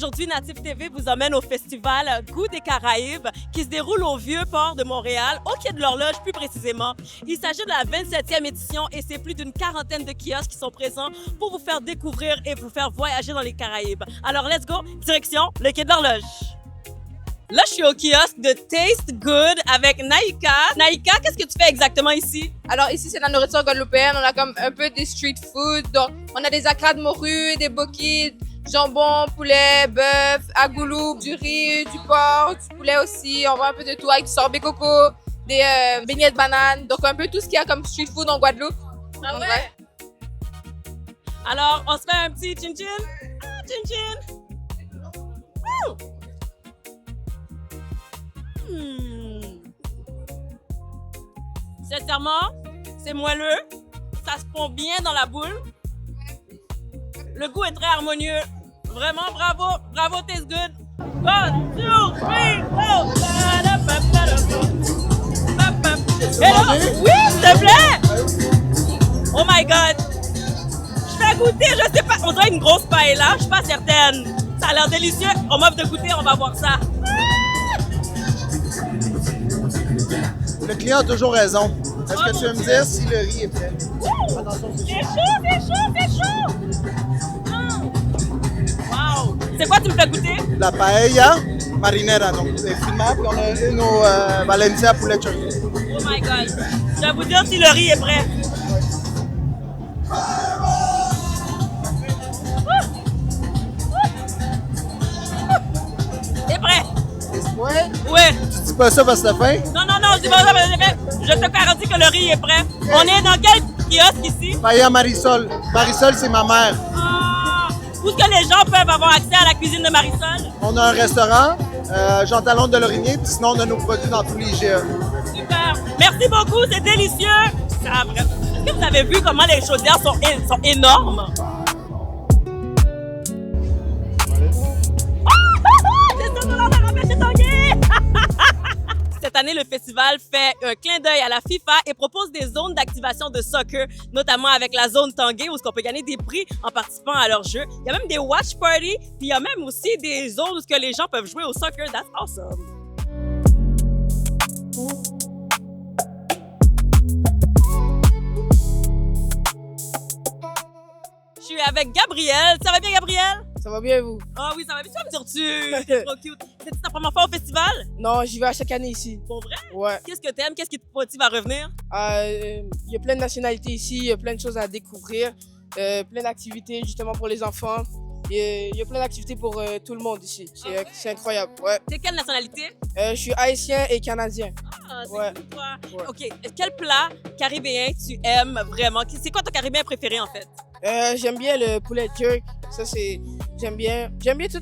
Aujourd'hui, Natif TV vous emmène au festival Goût des Caraïbes qui se déroule au Vieux-Port de Montréal, au Quai de l'Horloge plus précisément. Il s'agit de la 27e édition et c'est plus d'une quarantaine de kiosques qui sont présents pour vous faire découvrir et vous faire voyager dans les Caraïbes. Alors, let's go, direction le Quai de l'Horloge. Là, je suis au kiosque de Taste Good avec Naïka. Naïka, qu'est-ce que tu fais exactement ici? Alors ici, c'est la nourriture guadeloupéenne. On a comme un peu des street food. Donc, on a des acras de morue, des bokis, jambon, poulet, bœuf, agoulou, du riz, du porc, du poulet aussi. On voit un peu de tout avec du sorbet coco, des beignets de banane. Donc, un peu tout ce qu'il y a comme street food en Guadeloupe. Ah ouais? Alors, on se fait un petit chin-chin? Ah, chin-chin! Woo! Sincèrement, c'est moelleux, ça se fond bien dans la boule. Le goût est très harmonieux. Vraiment, bravo, bravo, Taste Good. 1, 2, 3, go! Hello? Oui, s'il te plaît! Oh my God! Je vais goûter, je sais pas, on dirait une grosse paella, je suis pas certaine. Ça a l'air délicieux, on m'offre de goûter, on va voir ça. Le client a toujours raison. Est-ce que tu veux me dire si le riz est prêt? Attention, c'est chaud. C'est chaud! Wow! C'est quoi tu me fais goûter? La paella marinera, donc les frimas, puis on a une au Valencia poulet chorizo. Oh my God! Je vais vous dire si le riz est prêt. C'est prêt? Ouais? Ouais. Tu dis pas ça parce que t'as faim? Non, je dis pas ça, mais je te garantis que le riz est prêt. On est dans quel kiosque ici? Paella Marisol. Marisol, c'est ma mère. Ah, où est-ce que les gens peuvent avoir accès à la cuisine de Marisol? On a un restaurant, Jean Talon de Lorimier, puis sinon on a nos produits dans tous les IGA. Super. Merci beaucoup, c'est délicieux. Est-ce que vous avez vu comment les chaudières sont énormes? Cette année, le festival fait un clin d'œil à la FIFA et propose des zones d'activation de soccer, notamment avec la zone Tanguay où on peut gagner des prix en participant à leurs jeux. Il y a même des watch parties, puis il y a même aussi des zones où les gens peuvent jouer au soccer. That's awesome! Je suis avec Gabrielle. Ça va bien, Gabrielle? Ça va bien, vous? Ah oui, ça va bien. Tu vas me dire, tu es trop cute. C'est ta première fois au festival? Non, j'y vais à chaque année ici. Pour vrai? Ouais. Qu'est-ce que t'aimes? Qu'est-ce qui te motive à revenir? Il y a plein de nationalités ici, il y a plein de choses à découvrir, plein d'activités justement pour les enfants. Il y a plein d'activités pour tout le monde ici. C'est incroyable. Ouais. T'es quelle nationalité? Je suis haïtien et canadien. Ah, c'est Ouais. cool, toi. Ouais. OK. Quel plat caribéen tu aimes vraiment? C'est quoi ton caribéen préféré, en fait? J'aime bien le poulet jerk. Ça, j'aime bien. J'aime bien tout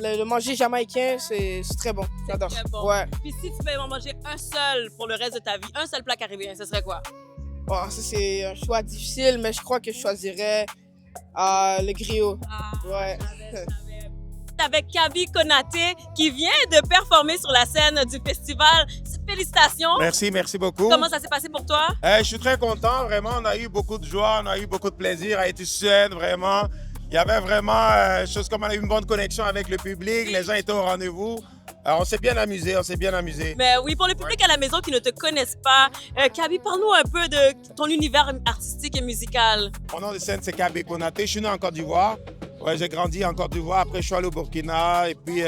le manger jamaïcain. C'est très bon. J'adore. Très bon. Ouais. Puis si tu pouvais en manger un seul pour le reste de ta vie, un seul plat caribéen, ce serait quoi? Bon, ça, c'est un choix difficile, mais je crois que je choisirais le griot. Ah, Ouais. je savais. Avec Kabi Konaté qui vient de performer sur la scène du festival. Félicitations. Merci beaucoup. Comment ça s'est passé pour toi? Je suis très content, vraiment. On a eu beaucoup de joie, on a eu beaucoup de plaisir à être sur scène, vraiment. Il y avait vraiment chose comme on a eu une bonne connexion avec le public, les gens étaient au rendez-vous. On s'est bien amusé, Mais oui, pour le public à la maison qui ne te connaissent pas, Kabi, parle-nous un peu de ton univers artistique et musical. Mon nom de scène, c'est Kabi Konaté. Je suis né en Côte d'Ivoire. Ouais, j'ai grandi en Côte d'Ivoire. Après, je suis allé au Burkina. Et puis,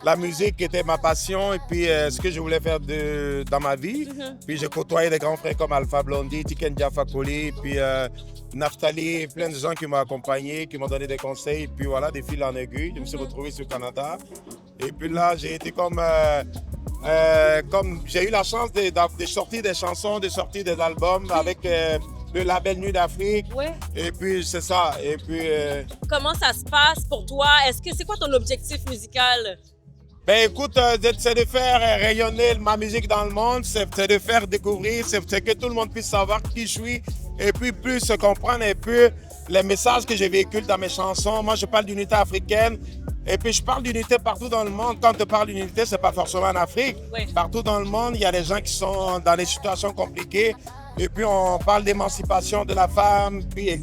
la musique était ma passion. Et puis, ce que je voulais faire dans ma vie. Puis, j'ai côtoyé des grands frères comme Alpha Blondy, Tiken Jah Fakoly, puis Naftali, plein de gens qui m'ont accompagné, qui m'ont donné des conseils. Et puis, voilà, des fils en aiguille. Je me suis retrouvé sur le Canada. Et puis là, j'ai été comme j'ai eu la chance de sortir des chansons, de sortir des albums avec le label Nuit d'Afrique. Ouais. Et puis, c'est ça. Et puis... Comment ça se passe pour toi? C'est quoi ton objectif musical? Ben écoute, c'est de faire rayonner ma musique dans le monde, c'est de faire découvrir, c'est que tout le monde puisse savoir qui je suis et puis plus se comprendre un peu les messages que je véhicule dans mes chansons. Moi, je parle d'unité africaine et puis je parle d'unité partout dans le monde. Quand on parle d'unité, c'est pas forcément en Afrique. Oui. Partout dans le monde, il y a des gens qui sont dans des situations compliquées et puis on parle d'émancipation de la femme, puis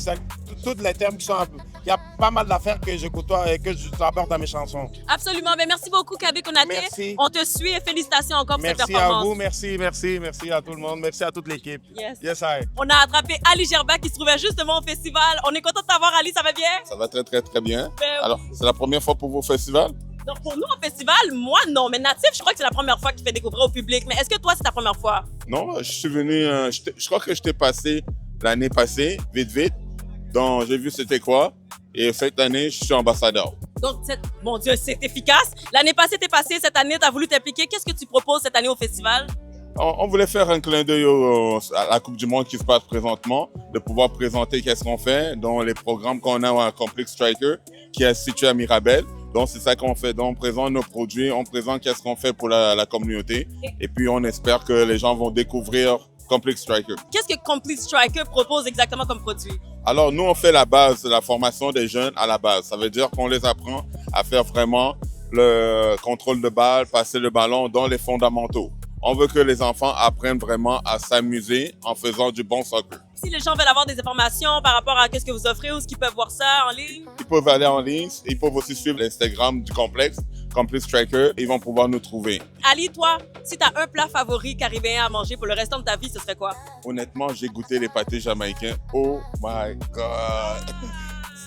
tous les termes qui sont il y a pas mal d'affaires que je côtoie et que je apporte à mes chansons. Absolument. Ben, merci beaucoup, Kabi Konaté. Merci. On te suit et félicitations encore pour cette Merci à performance. vous, merci à tout le monde, merci à toute l'équipe. Yes. Yes, I. On a attrapé Ali Gerba qui se trouvait justement au festival. On est content de t'avoir, Ali. Ça va bien? Ça va très, très, très bien. Ben, Alors, c'est la première fois pour vos festivals? Donc, pour nous, au festival, moi, non. Mais Natif, je crois que c'est la première fois que tu fais découvrir au public. Mais est-ce que toi, c'est ta première fois? Non, je suis venu, je crois que je t'ai passé l'année passée, vite. Donc, j'ai vu c'était quoi. Et cette année, je suis ambassadeur. Donc, mon Dieu, c'est efficace. L'année passée, t'es passé. Cette année, t'as voulu t'impliquer. Qu'est-ce que tu proposes cette année au festival? On voulait faire un clin d'œil à la Coupe du Monde qui se passe présentement, de pouvoir présenter qu'est-ce qu'on fait dans les programmes qu'on a à Complex Striker, qui est situé à Mirabel. Donc, c'est ça qu'on fait. Donc, on présente nos produits, on présente qu'est-ce qu'on fait pour la communauté. Et puis, on espère que les gens vont découvrir Complex Striker. Qu'est-ce que Complete Striker propose exactement comme produit? Alors, nous, on fait la base, la formation des jeunes à la base. Ça veut dire qu'on les apprend à faire vraiment le contrôle de balle, passer le ballon dans les fondamentaux. On veut que les enfants apprennent vraiment à s'amuser en faisant du bon soccer. Si les gens veulent avoir des informations par rapport à ce que vous offrez, où est-ce qu'ils peuvent voir ça en ligne? Ils peuvent aller en ligne, ils peuvent aussi suivre l'Instagram du complexe, Complex Striker, ils vont pouvoir nous trouver. Ali, toi, si tu as un plat favori caribéen à manger pour le restant de ta vie, ce serait quoi? Honnêtement, j'ai goûté les pâtés jamaïcains. Oh my God!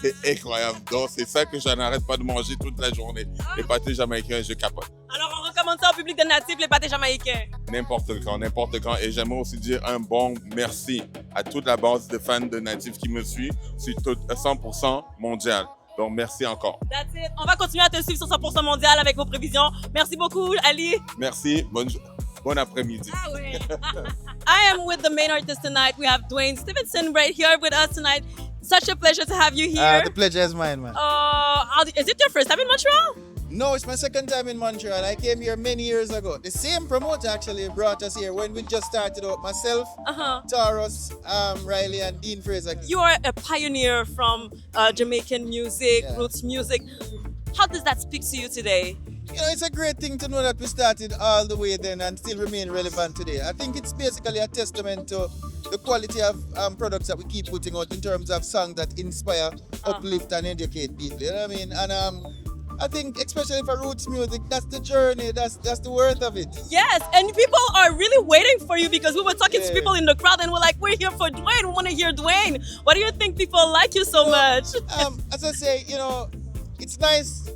C'est incroyable. Donc, c'est ça que je n'arrête pas de manger toute la journée. Les pâtés jamaïcains, je capote. Alors, on recommande ça au public de Natif, les pâtés jamaïcains. N'importe quand. Et j'aimerais aussi dire un bon merci à toute la base de fans de Natif qui me suit. C'est 100% mondial. Donc, merci encore. That's it. On va continuer à te suivre sur 100% mondial avec vos prévisions. Merci beaucoup, Ali. Merci. Bon après-midi. Ah ouais. I am with the main artist tonight. We have Dwayne Stevenson right here with us tonight. Such a pleasure to have you here. The pleasure is mine, man. Is it your first time in Montreal? No, it's my second time in Montreal. I came here many years ago. The same promoter actually brought us here when we just started out. Myself, Taurus, Riley, and Dean Fraser. You are a pioneer from Jamaican music, roots music. How does that speak to you today? You know, it's a great thing to know that we started all the way then and still remain relevant today. I think it's basically a testament to the quality of products that we keep putting out in terms of songs that inspire, uplift, and educate people. You know what I mean? And I think, especially for roots music, that's the journey, that's the worth of it. Yes, and people are really waiting for you because we were talking to people in the crowd and we're like, we're here for Dwayne, we want to hear Dwayne. Why do you think people like you so much? As I say, you know, it's nice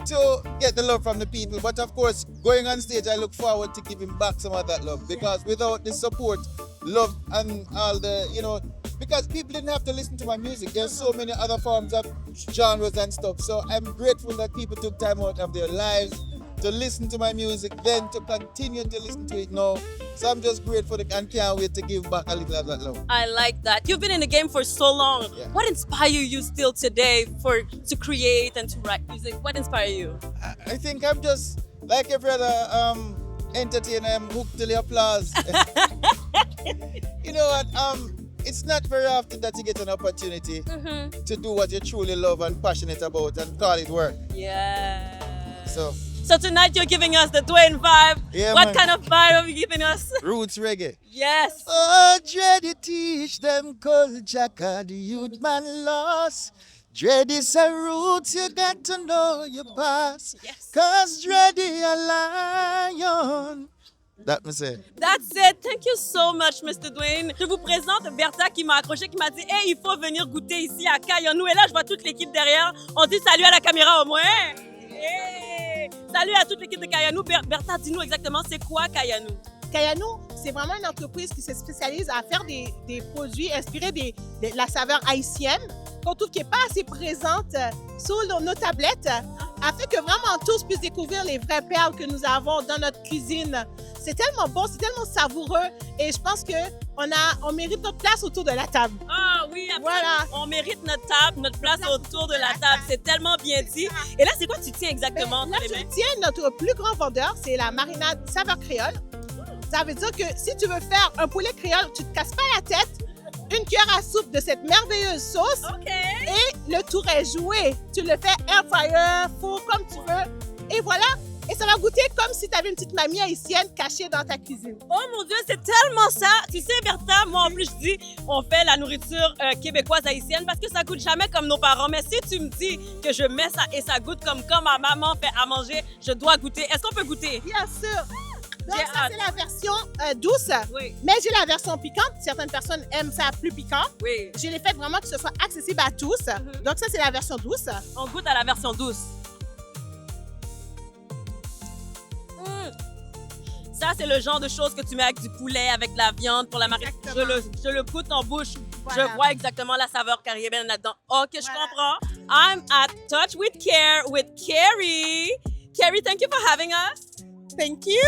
to get the love from the people, but of course, going on stage, I look forward to giving back some of that love, because without the support, love, and all the, you know, because people didn't have to listen to my music. There's so many other forms of genres and stuff. So I'm grateful that people took time out of their lives to listen to my music, then to continue to listen to it now. So I'm just grateful and can't wait to give back a little of that love. I like that. You've been in the game for so long. Yeah. What inspires you still today to create and to write music? What inspires you? I think I'm just like every other entertainer. I'm hooked to the applause. You know what? It's not very often that you get an opportunity to do what you truly love and passionate about and call it work. Yeah. So tonight you're giving us the Dwayne vibe. Yeah, what man. kind of vibe are you giving us? roots reggae. Yes. Oh, Dready teach them culture, the youth man lost. Dread is a roots, you got to know your past. Yes. Cause Dready a lion. That me say. That's it. Thank you so much, Mr. Dwayne. Je vous présente Bertha qui m'a accroché, qui m'a dit « Hey, il faut venir goûter ici à Kayanou. » Et là, je vois toute l'équipe derrière. On dit salut à la caméra au moins. Hey. Salut à toute l'équipe de Kayanou. Bertha, dis-nous exactement, c'est quoi Kayanou? Kayanou, c'est vraiment une entreprise qui se spécialise à faire des produits inspirés de la saveur haïtienne, qu'on trouve qui n'est pas assez présente sur nos tablettes, afin que vraiment tous puissent découvrir les vraies perles que nous avons dans notre cuisine. C'est tellement bon, c'est tellement savoureux et je pense qu'on mérite notre place autour de la table. Ah oui, absolument. Voilà. On mérite notre table, notre place autour de la table. C'est tellement bien dit. Et là, c'est quoi tu tiens exactement Là, entre les je mains? tiens notre plus grand vendeur, c'est la marinade saveur créole. Ça veut dire que si tu veux faire un poulet créole, tu ne te casses pas la tête. Une cuillère à soupe de cette merveilleuse sauce OK. et le tour est joué. Tu le fais air fryer, four, comme tu veux. Et voilà, Et ça va goûter comme si tu avais une petite mamie haïtienne cachée dans ta cuisine. Oh mon Dieu, c'est tellement ça! Tu sais, Bertha, moi en plus, je dis, on fait la nourriture québécoise haïtienne parce que ça goûte jamais comme nos parents. Mais si tu me dis que je mets ça et ça goûte comme quand ma maman fait à manger, je dois goûter. Est-ce qu'on peut goûter? Bien sûr. Donc, J'ai ça, hâte. c'est la version douce. Oui. Mais j'ai la version piquante. Certaines personnes aiment ça plus piquant. Oui. Je l'ai fait vraiment que ce soit accessible à tous. Donc, ça, c'est la version douce. On goûte à la version douce. Ça, c'est le genre de choses que tu mets avec du poulet, avec de la viande pour la marinade. Je le goûte en bouche. Voilà. Je vois exactement la saveur caribéenne là-dedans. OK, je Voilà. comprends. I'm at Touch with Care with Carrie. Carrie, thank you for having us. Thank you.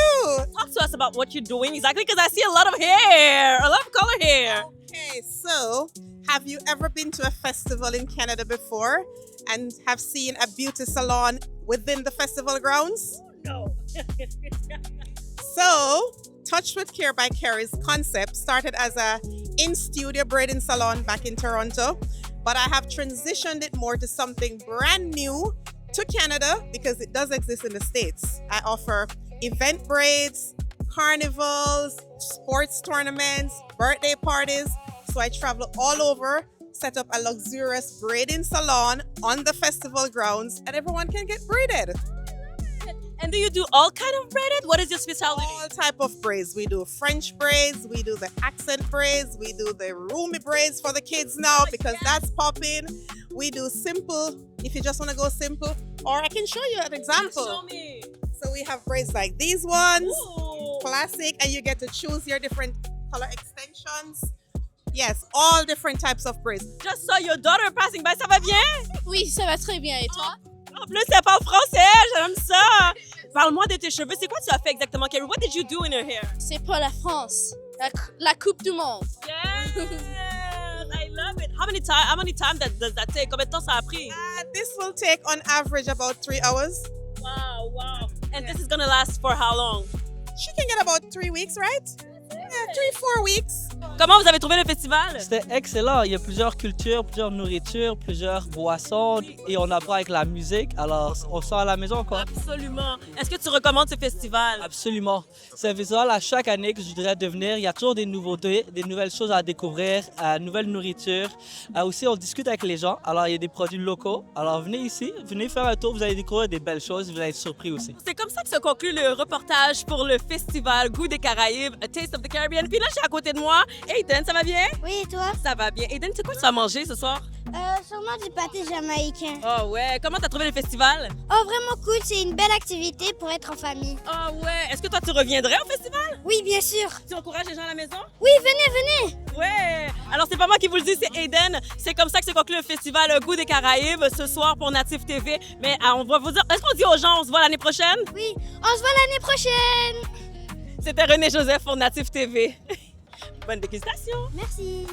Talk to us about what you're doing exactly, because I see a lot of hair, a lot of color hair. Okay, so have you ever been to a festival in Canada before and have seen a beauty salon within the festival grounds? No. So, Touch with Care by Carrie's concept started as a in-studio braiding salon back in Toronto, but I have transitioned it more to something brand new to Canada because it does exist in the States. I offer event braids, carnivals, sports tournaments, birthday parties. So I travel all over, set up a luxurious braiding salon on the festival grounds, and everyone can get braided. And do you do all kind of braided? What is your specialty? All type of braids. We do French braids, we do the accent braids, we do the roomy braids for the kids now because that's popping. We do simple if you just want to go simple, or I can show you an example. Show me. So we have braids like these ones, Ooh. classic, and you get to choose your different color extensions. Yes, all different types of braids. Just saw your daughter passing by. Ça va bien? Oui, ça va très bien. Et toi? En plus, elle parle français. J'aime ça. Parle-moi de tes cheveux. C'est quoi tu as fait exactement, Carrie? What did you do in her hair? C'est pour la France. La Coupe du Monde. Yes, I love it. How many time does that take? Combien de temps ça a pris? This will take on average about 3 hours. Wow, wow. And this is gonna last for how long? She can get about 3 weeks, right? Yeah, 3-4 weeks. Comment vous avez trouvé le festival? C'était excellent. Il y a plusieurs cultures, plusieurs nourritures, plusieurs boissons et on apprend avec la musique. Alors, on sort à la maison quoi. Absolument. Est-ce que tu recommandes ce festival? Absolument. C'est un festival à chaque année que je voudrais devenir. Il y a toujours des nouveautés, des nouvelles choses à découvrir, nouvelle nourriture. Aussi, on discute avec les gens. Alors, il y a des produits locaux. Alors, venez ici, venez faire un tour. Vous allez découvrir des belles choses. Vous allez être surpris aussi. C'est comme ça que se conclut le reportage pour le festival Goût des Caraïbes, A Taste of the Caribbean. Puis là, je suis à côté de moi. Aiden, ça va bien? Oui, et toi? Ça va bien. Aiden, c'est quoi que tu as mangé ce soir? Sûrement du pâté jamaïcain. Oh ouais. Comment t'as trouvé le festival? Oh, vraiment cool, c'est une belle activité pour être en famille. Oh ouais. Est-ce que toi, tu reviendrais au festival? Oui, bien sûr. Tu encourages les gens à la maison? Oui, venez, venez. Ouais. Alors, c'est pas moi qui vous le dis, c'est Aiden. C'est comme ça que se conclut le festival Goût des Caraïbes ce soir pour Natif TV. Mais on va vous dire, est-ce qu'on dit aux gens, on se voit l'année prochaine? Oui, on se voit l'année prochaine. C'était René Joseph pour Natif TV. Bonne dégustation. Merci.